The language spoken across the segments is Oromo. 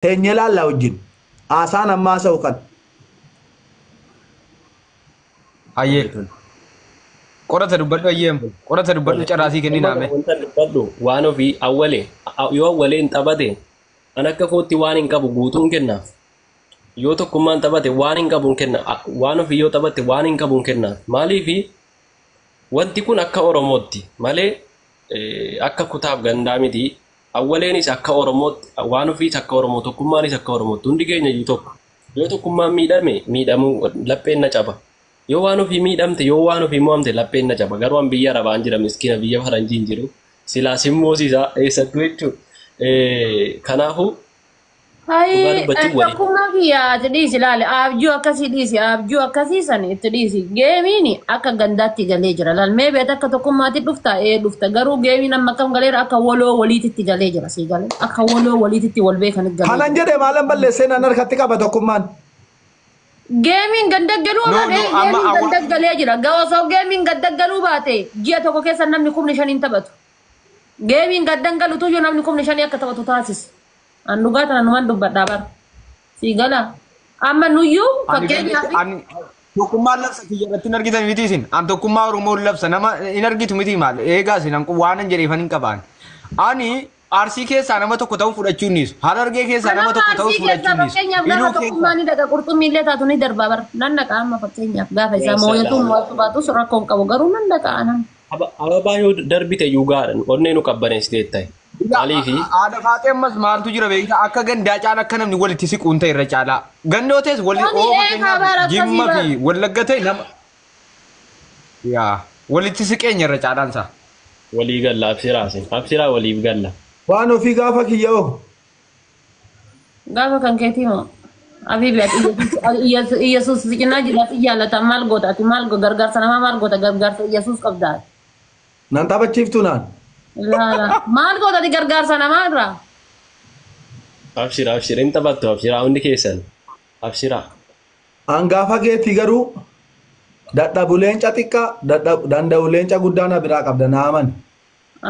Teenyelaa la wajjin haasaan ammaa sa'u kan. Ayyee qorata dubbadhu ayyeem qorata dubbadhu carraasii kenninaame. Wanta dubbadhu waan ofii awwalee yoo awwalee hin taphate an akka kootti waan hin qabu guutuun kennaaf. Yoo tokkummaan taphate waan hin qabuun kenna waan ofii yoo taphate waan hin qabuun kennaaf. Maaliifi wanti kun akka Oromootti malee akka kutaaf gandaa miti. Awwaleenis akka Oromootti waan ofiis akka Oromoo tokkummaanis akka Oromootti hundi keenya iyyuu tokko. Yoo tokkummaan miidhame miidhamuu lapheen na caba. Yoo waan ofii miidhamte yoo waan ofii mo'amte lapheen na caba. Garuu an biyya arabaan jira miskiina biyya faranjiin jiru. Silaas immoo siisaa eessattuu jechuudha. Kanaafuu Hai, akkuma kiyyaa itti dhiisi ilaali. Abjuu akkasii dhiisi. Abjuu akkasii san itti dhiisi. Geemiin akka gandaatti galee jira. Lalmee beeta akka tokkummaatti dhufta dhufta. Garuu geemiin amma akkam galeera akka waloo waliititti galee jira sii galee. Akka waloo waliititti wal beekan galee. Kanan jedhe maalan balleessee nan harkatti qaba tokkummaan. Geemiin gandaggaluu baate geemiin gandaggalee jira. Osoo geemiin gandaggaluu baate ji'a tokko keessa namni 15 taphatu. Geemiin gandaggalu tuyyuu namni 15 akka taphatu taasisa. Andugaa tana numan dubbadhaa bar. Sigala. Amma nuyyuu fakkeenyaaf tokkummaan labsa kiyyaratti hin argitan miti isin. An tokkummaa Oromoo labsa nama hin argitu miti maal eegaa isin an waan hin jedheefan hin qabaan. Ani Arsii keessaa nama tokko ta'uu fudhachuun niisu. Harargee keessaa nama tokko ta'uu fudhachuun niisu. Fakkeenyaaf gaafa tokkummaa ni dhaqa qurxummii illee taatu ni darbaa bar. Nan dhaqa amma fakkeenyaaf gaafa isaa mooyatuun mo'atu baatus rakkoon qabu garuu nan dhaqa anan. Ababaa yoo darbite iyyuu gaadhan onnee nu qabbaneessitee ta'e. Maaliifi Aada faatee ammas maaltu jira beektaa akka gandaa caala akka namni walitti siquun ta'e irra caalaa. Gandootes jimma fi wallagga ta'e nama walitti siqeenya irra caalaan isaa. walii galla absiraa waliif galla. Waan ofii gaafa kiyyoo. Gaafa kan keetii moo Habibi Yesuus siqinaa jiraatu jaallata maal goota ati maal gargaarsa namaa maal goota gargaarsa Yesuus qabdaa. Nan taphachiiftu naan. Maal goota ati gargaarsa namaa irraa. Abshira hin taphattu abshiraa hundi keessan abshiraa. An gaafa geetii garuu dadhabu leenca xiqqaa danda'u leenca guddaana biraa qabda naaman.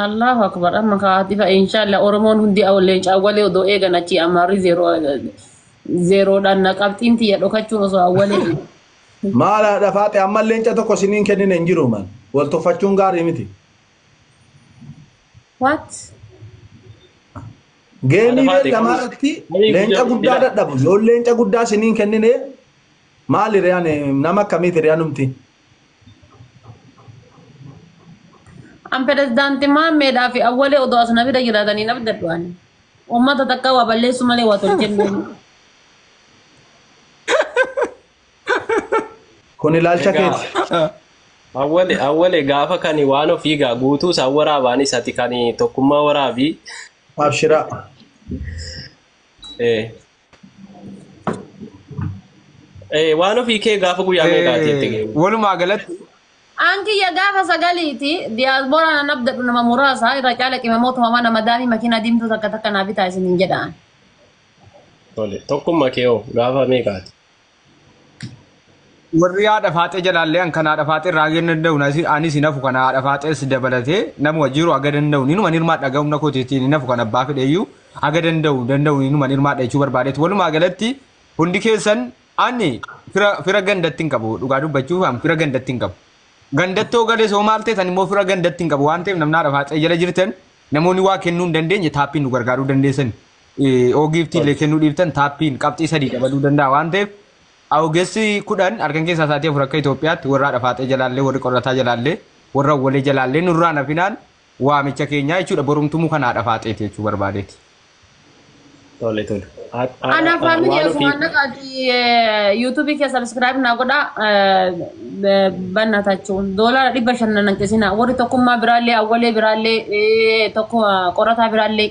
Allahu akbar amma kaatifa inshallah Oromoon hundi leenca awwalee odoo eegan achi ammaarri zeeroodhaan qabxiin tiyya dhokachuun osoo awwalee. Maala dhafaate amma leenca tokko siniin kennine hin jiru man wal tuffachuun gaarii miti. What? Geemii beekamarratti leenca guddaa dadhabu yoo leenca guddaa siniin kennine maali riyaan nama akkamiiti riyaanumti. An pirezidaantii Maammeedhaa fi awwalee odoo as na bira jiraatanii na bidadhu'an. Uummata takka waa balleessu malee waa tolchenneen. Kun ilaalcha keeti. Awwalee gaafa kani waan ofii gaa guutuu isaan waraabaanis ati kani tokkummaa waraabii. Abshiraa. Waan ofii kee gaafa guyyaa meeqaati itti Walumaa galatti. Anki ya gaafa sagaliiti diyaasbooraan an abdadhu nama muraasa irra caala qimamoota mamaa nama daanii makiina diimtuu takka takka naa bitaa isiniin jedhaan. Tokkummaa kee hoo gaafa meeqaati? Warri haadha faaxee jalaallee an kan haadha faaxee irraa gadi danda'u anis hin hafu kan haadha faaxees dabalatee nama wajjiru aga danda'u numa nirmaa dhaga'u na kootiitiin hin hafu kan abbaa fedheeyyuu aga danda'u numa nirmaa dhachuu barbaadeetti walumaa galatti hundi keessan ani fira gandatti hin qabu dhugaa dubbachuuf an fira gandatti hin qabu. Gandattoo galee soo maal ta'e immoo fira gandatti hin qabu waan ta'eef namni haadha faaxee jala jirtan namoonni waa kennuu hin dandeenye taappiin nu gargaaruu dandeessan oogiiftii illee kennuu dhiiftan taappiin qabxii 3 dabaluu danda'a waan ta'eef. Awgeessi 10 argan keessaa isaatii afur akka Itoophiyaatti warra haadha faaxee jalaallee warri qorataa jalaallee warra awwalee jalaallee nurraan hafinaan waamicha keenyaa jechuudha borumtumuu kan haadha faaxeeti jechuu barbaadeeti. Tole. Ana family asumaan naqaati YouTube kee subscribe naa godha bannatachuun $500 nanqisina warri tokkummaa biraallee awwalee biraallee tokko qorataa biraallee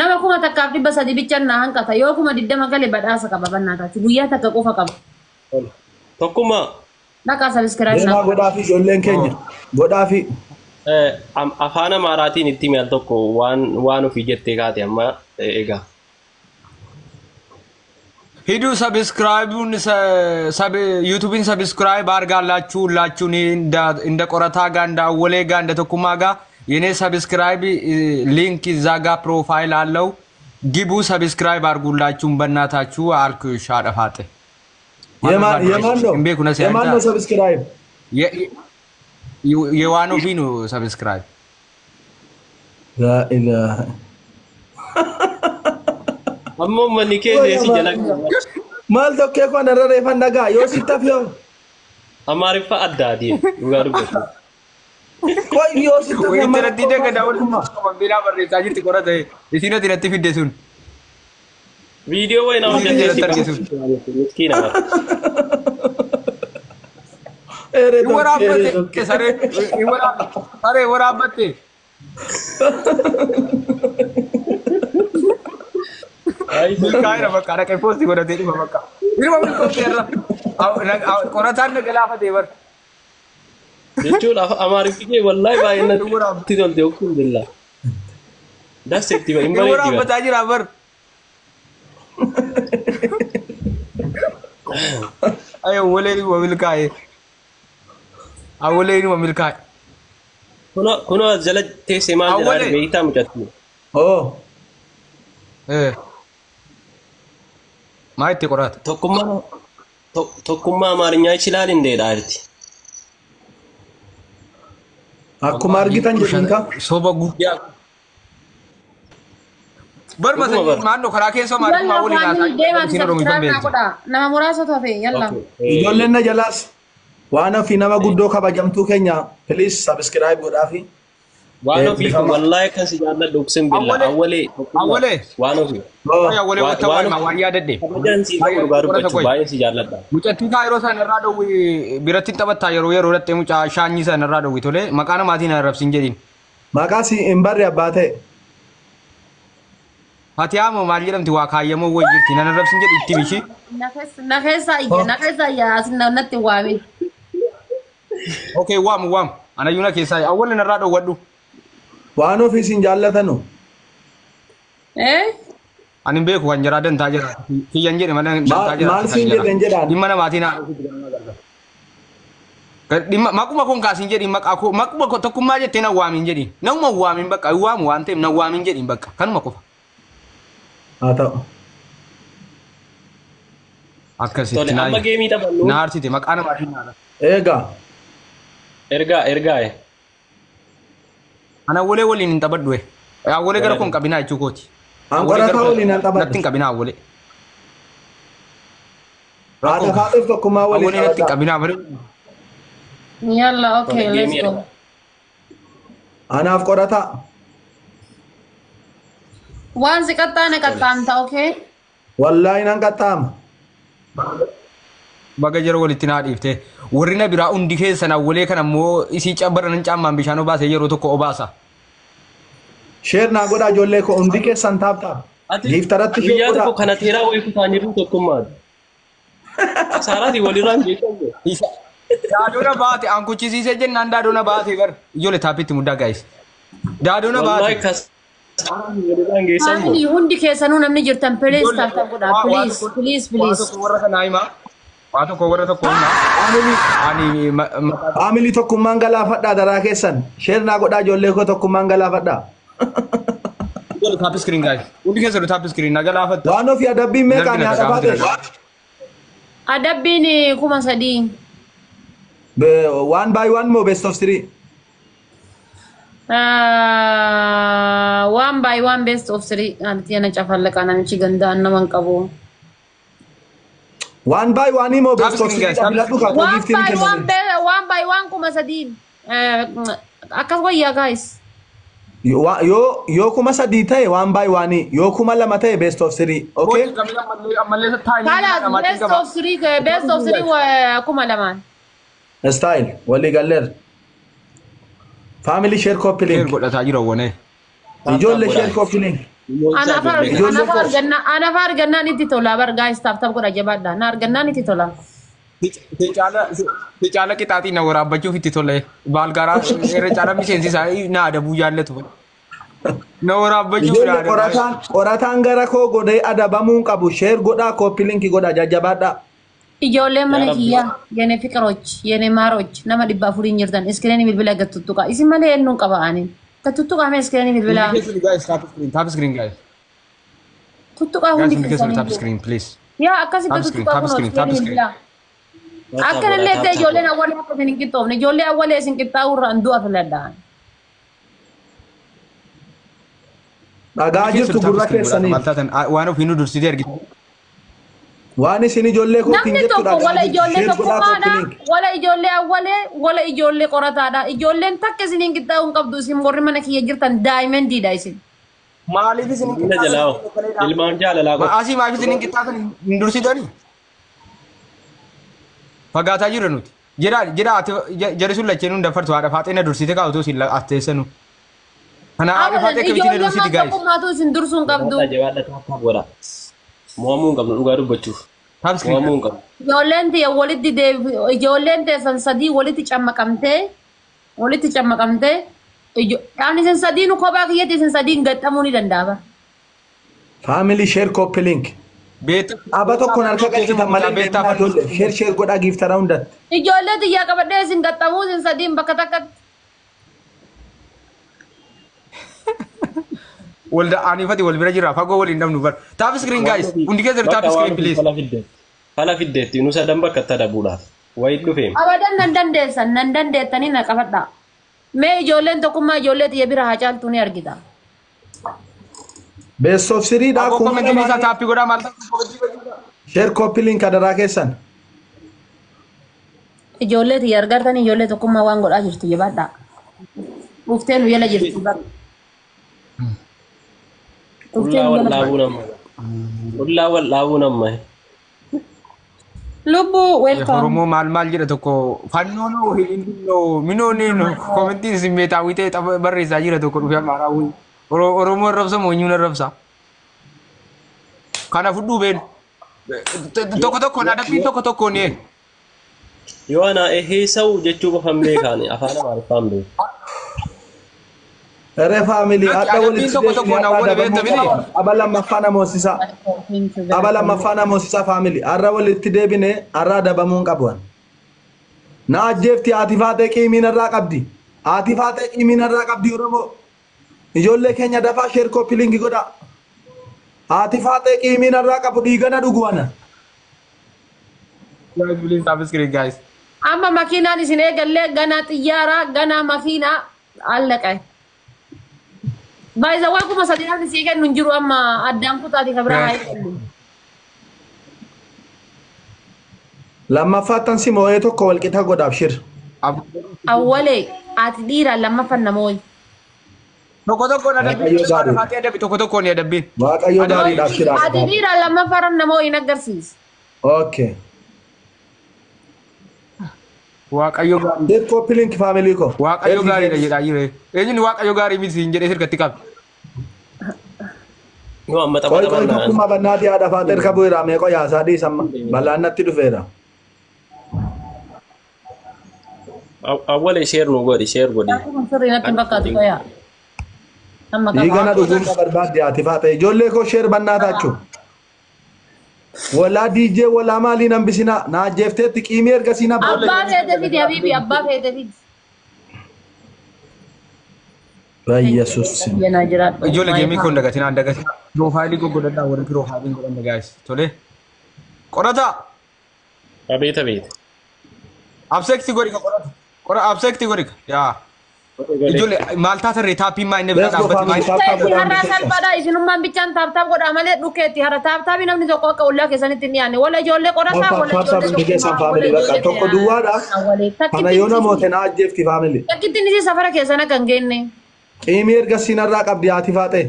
nama kuma takkaaf 300 bichaan na hanqata yoo kuma 20 galee badhaasa qaba bannatachu guyyaa takka qofa qaba. Tokkummaa. Naqa subscribe naa godhaafi ijoolleen keenya godhaafi. Afaan Amaaraatiin itti mi'al tokko waan ofii jettee kaate amma egaa. Hidu subscribe YouTube subscribe argallaችሁ እንደ ቆረታ ጋር እንደ አወሌ ጋር እንደ ተኩማ ጋር የኔ ሰብስክራይብ ሊንክ እዛ ጋር ፕሮፋይል አለው ግቡ ሰብስክራይብ አድርጉላችሁን በእናታችሁ አልኩሽ አደፋጤ የማን ነው ሰብስክራይብ የዋኖ ቪኑ ሰብስክራይብ ላ ኢላሃ ammo manni ke ne si jala mal dokke ko narare fandaga yo sitafyo amari fa addadi ugaru betu ko yo sitafyo intera dide ka dawul mambira barre sajiti korate isino dinatti fidde sun video way na miskina ere waraabate sare waraabate ay milkaay na bakka kay post ko dati ma bakka irma min ko terra qoratan na galafate bar jechuun amari fige wallahi baay'ina tidol de okun billah das ektiva imbali wara batajira bar ayo wole ni wa milkaay awole ni wa milkaay kuno jala te sema jara beita mutatu oh ማይት ቆራት tokkummaa amaarinyaa ይችላል እንዴ ዳርቲ akkuma argitan jedhinka soba guddaa barmasa maanno karaa keessa maartummaa waliin haasaa isin oromoo hin beektu nama muraasa tofe yalla ijoolleen na jalaas waan fi nama guddoo kabajamtuu keenya please subscribe godhaafi waan ofii wallahi kan si jaalladhu dhugsin billa awwale waan ofii awwale wata waan ma waan yaadadde ajansi gargaaru gochuu baay'ee si jaalladha mucattii kaa yeroo san irraa dhowwi biratti taphattaa yeroo dhattee mucaa shaanyii san irraa dhowwi tole maqaa namaatiin arrabsin jedhin maqaa si hin barre abbaa ta'e Fatiyaamoo maal jedhamti waa kaayyamoo way jirti nan arrabsin jedhi itti mishi nakeessa yaa asin natti waamin okay waam anayyuna keessaa awwalin irraa dhowwadhu waan ofii sin jaallatanu ani beeku kan jira dantaa jira kiyyan jedhe mana dantaa jira maal sin jedhen jedhaan dhimma namaatiin dhimma maquma kun kaasin jedhi maquma tokkummaa jettee na waamin jedhi nama waamin bakka waamu waan ta'eef na waamin jedhi bakka kanuma qofa haa ta'u akkasitti amma geemii taphannu na arsite maqaa namaatiin naala ergaa ana wole waliin hin taphadhu awwole gara kun qabinaa jechuu kooti an qorataa waliin hin taphadhu natti hin qabinaa awwole haadha faadhuuf tokkummaa waliin awwole natti hin qabinaa bare yalla okay let's go anaaf qorataa waan si qaxxaane qaxxaamta okay wallaahi nan qaxxaama baga jara walitti naa dhiifte warri na biraa hundi keessan awwalee kan ammoo isii cabbaran caammaan bishaan obaase yeroo tokko obaasa sheer naa godhaa ijoollee koo hundi keessan taaptaap giiftaratti sheer biyyaa godhaa tokko kana teeraa wayii kutaaniiru tokkummaadha saaraati walirraan jechuudha daadona baate an kuchisiise jennaan daadona baate gar ijoollee taappitti muddaa gaayis daadona wallahi baate kas walirraan geessan Family hundi keessanuu namni jirtan please taaptaap godhaa please warra kanaa himaa waa tokko warra tokko himaa ani faamilii tokkummaan galaafadhaa daraa keessan sheer naa godhaa ijoollee koo tokkummaan galaafadhaa ijoollee taappi screen gaayis hundi keessan taappi screen na galaafatta waan ofii adabbiin meeqaan yaa dhabaate adabbiin 3,000 one by one moo best of three one by one best of 3 anti yana cafallaqa namichi gandaan naman qabu one by one moo best of three dhabiladhu kaa koo giftiin kennan one by one 3,000 akkas wayyaa guys yoo kuma sadii ta'e one by one yoo kuma lama ta'e best of three okay kala best of 3 kuma lamaan style walii galleer family share copy link godhataa jira wone ijoollee share copy link ana far gannaan itti tola bar guys taaptaap godha jabaadha na argannaan itti tola si caala qixaaxii na waraabbachuuf itti tole baalgaaraa irra caala miseensisaa na adabuu jaallatu na waraabbachuuf ijoollee qorataan gara koo godhee adabamuu qabu share godhaa copy link godha jajjabaadha ijoolleen mana kiyyaa yene fiqroch yene maaroch nama 400 jirtan iskreeni bilbila gattutuqa isin malee ennuun qaba'anii gattutuqa mee iskreeni bilbila tap screen guys Tuttuqaa Guys, hundi hundi keessan tap keessanii. screen please. Yaa akkasitti Tap screen, tuttuqaa tap kun screen, tap hojjetan screen. hin akkanallee ta'e ijoolleen awwalee akka isin hin qixxoofne ijoollee awwalee isin qixxaa'uu irraa du'a filadhaan. Dhagaa jirtu gurra keessanii. Maltaatan waan ofii nu dursitee argitu. Waan isin ijoollee kootiin Namni jettu tokko wala ijoollee Share godhaa tokkummaadha, koppiliink. wala ijoollee awwalee, wala ijoollee qorataadha. Ijoolleen takka isin hin qixxaa'uu hin qabdu isin warri mana kiyya jirtan daa'imandiidha isin. Maaliif isin hin Ilma jalaa ilmaan jaalalaa qofa. Asii maaliif isin hin qixxaatan hin dursitanii? Fagaataa jirra nuti. Jira jari sun lacheen hunda fartu haadha faaxee na dursite kaa'utu isin atteessanu. Kana haadha faaxee akkamitti na dursiti gaa'is? Tokkummaatu isin dursuu hin qabdu. Jabaadha taaptaa godha. Mo'amuu hin qabnu dhugaa dubbachuuf. Tap screen. Mo'amuu hin qabnu. Ijoolleen tiyya walitti ijoolleen teessan sadii walitti cammaqamtee ani isin sadii nu kophaa kiyyatti isin sadiin gaxxamuu ni danda'a. Family share koppiliink. Beeta. Aba tokkoon harka galchitan malee beektaa ijoollee. Share godhaa giiftaraa hundatti. Ijoollee tiyyaa qabadhee isin gaxxamuu isin sadiin bakka takkatti. Walda anifati wal bira jira fagoo waliin dhabnu bar. Tap screen guys. Hundi keessan tap screen please. Fala fiddeetti nu sadan bakka itti adabuudhaaf. Wayit dhufeem. Abadan nan dandeettanii na qabadha. Mee ijoolleen tokkummaa ijoollee tiyya bira haa caaltu ni argita. Best of siriidhaa Akkoo kuma komentiin isaa namaa. taappii godhaa maal Share koppiliink adaraa keessan. Ijoollee tiyya argartanii ijoollee tokkummaa waan godhaa jirtu jabaadha. Dhuftee nu jala jirtu bara. Ullaa wal dhaabuu nama. Ullaa wal dhaabuu nama. Lubbuu welcome. Oromoo maal jedha tokko fannoo noo hindoo minoo neeno komentiin isin beetaa witee barreessaa jira tokko dhufee amaaraa wuyi. Oromoo rabsa moonyuun rabsa. Kana fudhuu been tokko tokkoon adabbiin tokko tokkoon yee. Yoo ana eheessa'u jechuu qofan beekaani afaan amaariffaan beeku. Ere family adda walitti tokko tokkoon awwaala beekta miti. aba lammaffaa namoosisaa. Aba lammaffaa namoosisaa family har'a walitti deebine har'a adabamuun qabuan. Na ajjeefti haati faatee qiimiin irraa qabdi. Haati faatee qiimiin irraa qabdi Oromoo. Ijoollee keenya dafaa share koppiliinki godha. Haati faatee qiimiin irraa qabu dhiigana dhuguwana. Guys. Amma makiinaan isin eegallee ganaa xiyyaaraa ganaa makiinaa allaqe. Baay'isa waan kuma sadii isii kennu hin jiru amma addaan kutaati kan biraa haa eegallu. Lammaffaattan si moo'ee tokko walqixa godhaaf shir. Awwalee ati dhiiraan lammaffan namooyi. Tokko tokkoon adabbiin tokko tokkoon adabbiin. Waaqayyo gaariidhaaf shiraaf. Ati dhiiraan lammaffan namooyi hin agarsiisa. Okay. Waaqayyo gaarii. Share koppiliinki family ko. Waaqayyo gaariidha jedhaa jire. Eenyuun waaqayyo gaarii miti hin jedhee sirkatti qabu. Yoo amma Qoy tapha qoy tapha tokkummaa bannaati haadha faatee erga bu'eera meeqoo yaasaa dhiisamma. Balaan natti dhufeera. awwala sheer nu godhi sheer godhi. Sirrii natti hin fakkaatu qoyaa. Amma Dhiigana dhuguun na barbaadde haati faatee ijoollee koo share bannaa taachuu. Walaa DJ walaa maaliin hambisina na ajjeefteetti qiimii ergasii na boolla. abbaa feete fidi habiibi abbaa feete fidi. Yesus. Yana jiraadhu. Ijoollee geemii kun dagatina dagatina. Piroofaayilii goggodadhaa warri piroofaayiliin godhan guys. Tole. Qorata. Abeet abeet. Absekti godhi ka qorata. Qora absekti godhi ka. Yaa. Ijoollee maal taatarree taappiin maa inni bira dhaabbatti maa inni. Dhukeetti har'a salphaadha isinummaan bichaan taaptaap godhaa malee dhukeetti har'a taaptaapi namni tokko akka ollaa keessanitti hin dhiyaanne wala ijoollee qorataa wala Faarsaa hundi keessan family bakka tokko duwwaadha. Kana yoo namoota na ajjeefti family. Takkitti inni safara keessan akka hin geenne. Qiimii ergasii narraa qabdi haati faatee.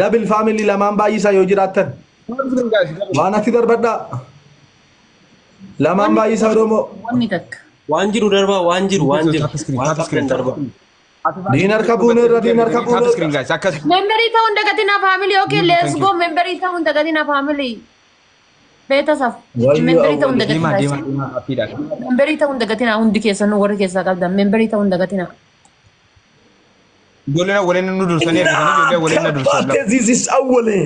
Dabil family lamaan baay'isaa yoo jiraattan. Waan ati darbadhaa. Lamaan baay'isaa Oromoo. Wanni takka. Waan jiru darbaa waan jiru waan jiru. Tap screen darbaa. Diinar kabuun irra diinar kabuun Tap screen irra. guys akkas. Memberii ta'uun dagatina family okay let's go memberii ta'uun dagatina family. Beetasaf. Memberii ta'uun Diimaa dagatina. diimaa diimaa appiidha. Memberii ta'uun dagatina hundi keessan warri keessaa qabdan memberii ta'uun dagatina. Ijoolleen waliin nu dursanii ergisanii ijoollee waliin na dursan. This is awwale.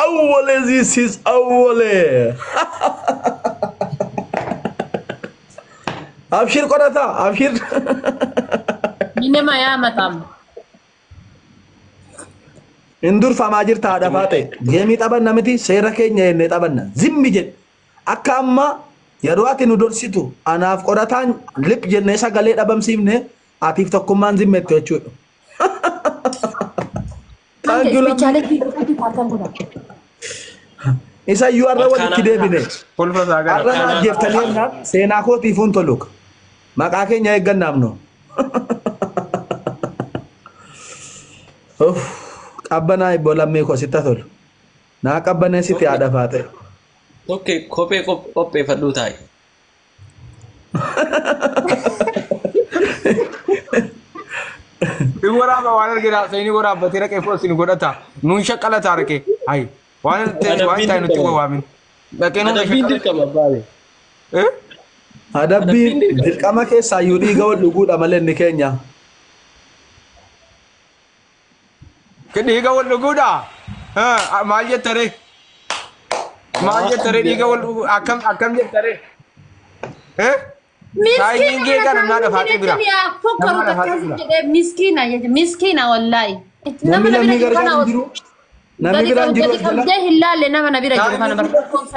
Awwale this is awwale. Abshir qorata abshir. Inni mayaa matam. Indur famaa jirta haadha faate geemii taphanna miti seera keenya jennee taphanna zimmi jedhe akka amma yeroo ati nu dorsitu anaaf qorataan lip jennee sagalee dhabamsiifne atiif tokkummaan zimmetti jechuudha. Isa iyyuu har'a walitti deebine har'a na ajjeeftanii jennaan seenaa kootiifuun toluka maqaa keenya eeggannaaf no. Qabbanaa ibboo lammii koo sitta tolu. Naa qabbaneessiti haadha faate. Tokko kophee qopheeffadhuu taa'e. Waraaba waan argina sayni waraabbatee raqee foosiin godhata. Nuun shaqqalataa raqee. Hayi waan ta'e nutti waamin. Dhaqee nuun Adabbiin dirqama baale. Adabbiin dirqama keessaa iyyuu dhiiga wal dhuguudha malee inni keenya. Dhiiga wal dhuguudha. Maal jettare? Maal jettare dhiiga wal dhuguu akkam jettare? Miskiina wallahi. Namni lammii gargaaru jiru. Namni biraan jiru. Namni biraan jiru.